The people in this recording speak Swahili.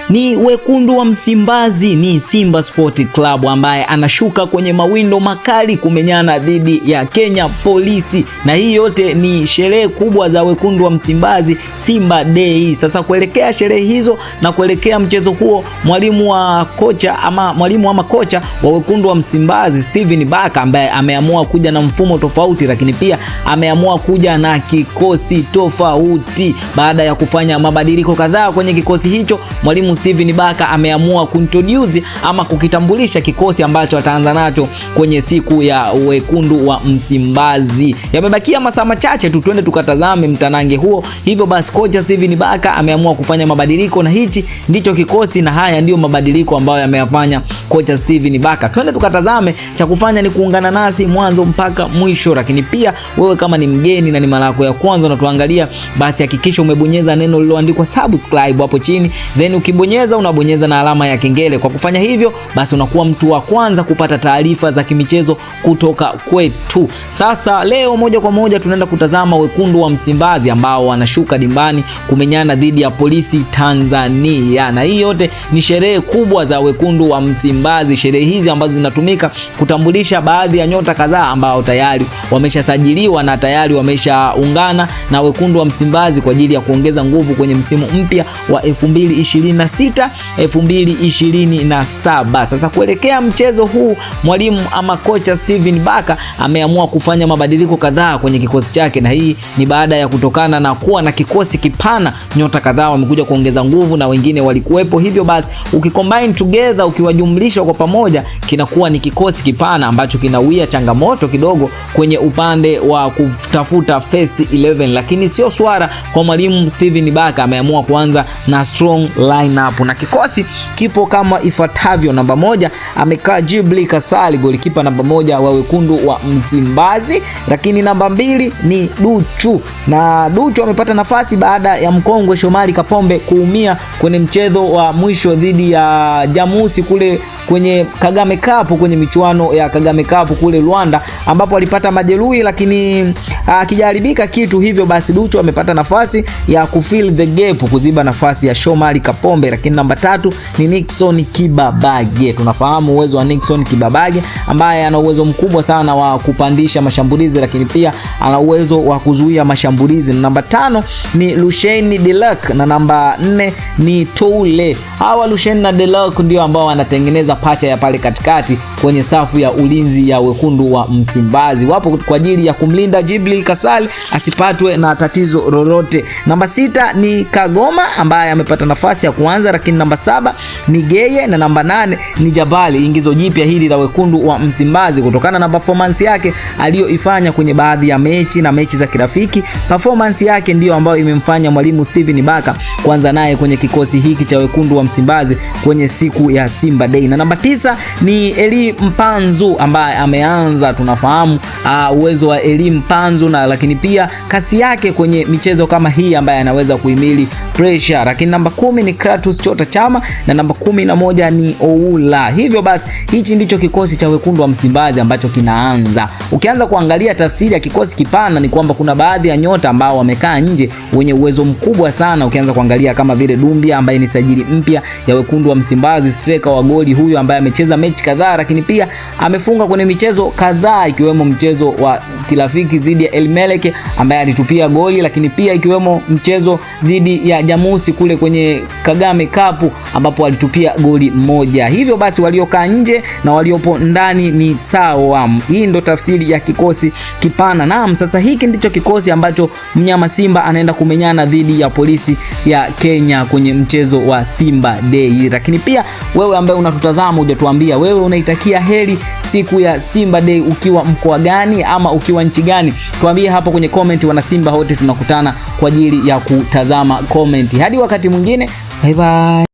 Ni wekundu wa Msimbazi, ni Simba Sport Club ambaye anashuka kwenye mawindo makali kumenyana dhidi ya Kenya Polisi, na hii yote ni sherehe kubwa za wekundu wa Msimbazi, Simba Day. Sasa kuelekea sherehe hizo na kuelekea mchezo huo, mwalimu ama kocha wa wekundu wa Msimbazi Steven Baka, ambaye ameamua kuja na mfumo tofauti, lakini pia ameamua kuja na kikosi tofauti. Baada ya kufanya mabadiliko kadhaa kwenye kikosi hicho, mwalimu Steven Baka ameamua kuintroduce ama kukitambulisha kikosi ambacho ataanza nacho kwenye siku ya wekundu wa Msimbazi. Yamebakia masaa machache tu twende tukatazame mtanange huo. Hivyo basi kocha Steven Baka ameamua kufanya mabadiliko, na hichi ndicho kikosi na haya ndio mabadiliko ambayo yameyafanya kocha Steven Baka. Twende tukatazame. Cha kufanya ni kuungana nasi mwanzo mpaka mwisho, lakini pia wewe kama ni mgeni na ni mara yako ya kwanza unatuangalia, basi hakikisha umebonyeza neno lililoandikwa subscribe hapo chini, then ukibonyeza unabonyeza na alama ya kengele. Kwa kufanya hivyo, basi unakuwa mtu wa kwanza kupata taarifa za kimichezo kutoka kwetu. Sasa leo moja kwa moja tunaenda kutazama wekundu wa Msimbazi ambao wanashuka dimbani kumenyana dhidi ya Polisi Tanzania, na hii yote ni sherehe kubwa za wekundu wa Msimbazi. Sherehe hizi ambazo zinatumika kutambulisha baadhi ya nyota kadhaa ambao tayari wameshasajiliwa na tayari wameshaungana na wekundu wa Msimbazi kwa ajili ya kuongeza nguvu kwenye msimu mpya wa 2026-2027. Sasa kuelekea mchezo huu, mwalimu ama kocha Steven Baka ameamua kufanya mabadiliko kadhaa kwenye kikosi chake, na hii ni baada ya kutokana na kuwa na kikosi kipana. Nyota kadhaa wamekuja kuongeza nguvu na wengine walikuwepo, hivyo basi ukicombine together, ukiwajumlisha kwa pamoja, kinakuwa ni kikosi kipana ambacho kinawia changamoto kidogo kwenye upande wa kutafuta first 11, lakini sio swala kwa mwalimu Steven Baka. Ameamua kuanza na strong lineup na kikosi kipo kama ifuatavyo. Namba 1 amekaa Djibril Kasali, golikipa namba 1 wa wekundu wa Msimbazi, lakini namba 2 ni Duchu, na Duchu amepata nafasi baada ya mkongwe Shomari Kapombe kuumia kwenye mchezo wa mwisho dhidi ya Jamusi kule kwenye Kagame Cup, kwenye michuano ya Kagame Cup kule Rwanda, ambapo alipata majeruhi lakini akijaribika kitu. Hivyo basi Duchu amepata nafasi ya kufill the gap, kuziba nafasi ya Shomari Kapombe. Lakini namba 3 ni Nixon Kibabage. Tunafahamu uwezo wa Nixon Kibabage ambaye ana uwezo mkubwa sana wa kupandisha mashambulizi, lakini pia ana uwezo wa kuzuia mashambulizi. Namba 5 ni Lucien Delak na namba 4 ni Toule. Hawa Lucien na Delak ndio ambao wanatengeneza pacha ya pale katikati kwenye safu ya ulinzi ya wekundu wa Msimbazi. Wapo kwa ajili ya kumlinda Djibril Kasali asipatwe na tatizo lolote. Namba 6 ni Kagoma ambaye amepata nafasi ya kuanza, lakini namba 7 ni Geye na namba 8 ni Jabali. Ingizo jipya hili la wekundu wa Msimbazi kutokana na performance yake aliyoifanya kwenye baadhi ya mechi na mechi za kirafiki. Performance yake ndiyo ambayo imemfanya mwalimu Steven Baka kuanza naye kwenye kikosi hiki cha wekundu wa Msimbazi kwenye siku ya Simba Day. Na namba 9 ni Eli Mpanzu ambaye ameanza. Tunafahamu uwezo wa Eli Mpanzu na lakini pia kasi yake kwenye michezo kama hii ambaye anaweza kuhimili pressure. Lakini namba 10 ni Kratos Chota Chama na namba 11 ni Oula. Hivyo basi hichi ndicho kikosi cha wekundu wa Msimbazi ambacho kinaanza. Ukianza kuangalia tafsiri ya kikosi kipana ni kwamba kuna baadhi ya nyota ambao wamekaa nje wenye uwezo mkubwa sana. Ukianza kuangalia kama vile Dumbia ambaye ni sajili mpya ya wekundu wa Msimbazi, striker wa goli huyu ambaye amecheza mechi kadhaa, lakini pia amefunga kwenye michezo kadhaa ikiwemo mchezo wa kirafiki dhidi ya El Meleke ambaye alitupia goli, lakini pia ikiwemo mchezo dhidi ya Jamusi kule kwenye Kagame Cup ambapo alitupia goli moja. Hivyo basi waliokaa nje na waliopo ndani ni sawa. Hii ndo tafsiri ya kikosi kipana. Naam, sasa hiki ndicho kikosi ambacho mnyama Simba anaenda kumenyana dhidi ya Polisi ya Kenya kwenye mchezo wa Simba Day. Lakini pia wewe ambaye unatutazama hujatuambia wewe unaitakia heri siku ya Simba Day ukiwa mkoa gani ama ukiwa nchi gani? Tuambie hapo kwenye comment. Wana Simba wote tunakutana kwa ajili ya kutazama comment. Hadi wakati mwingine, bye bye.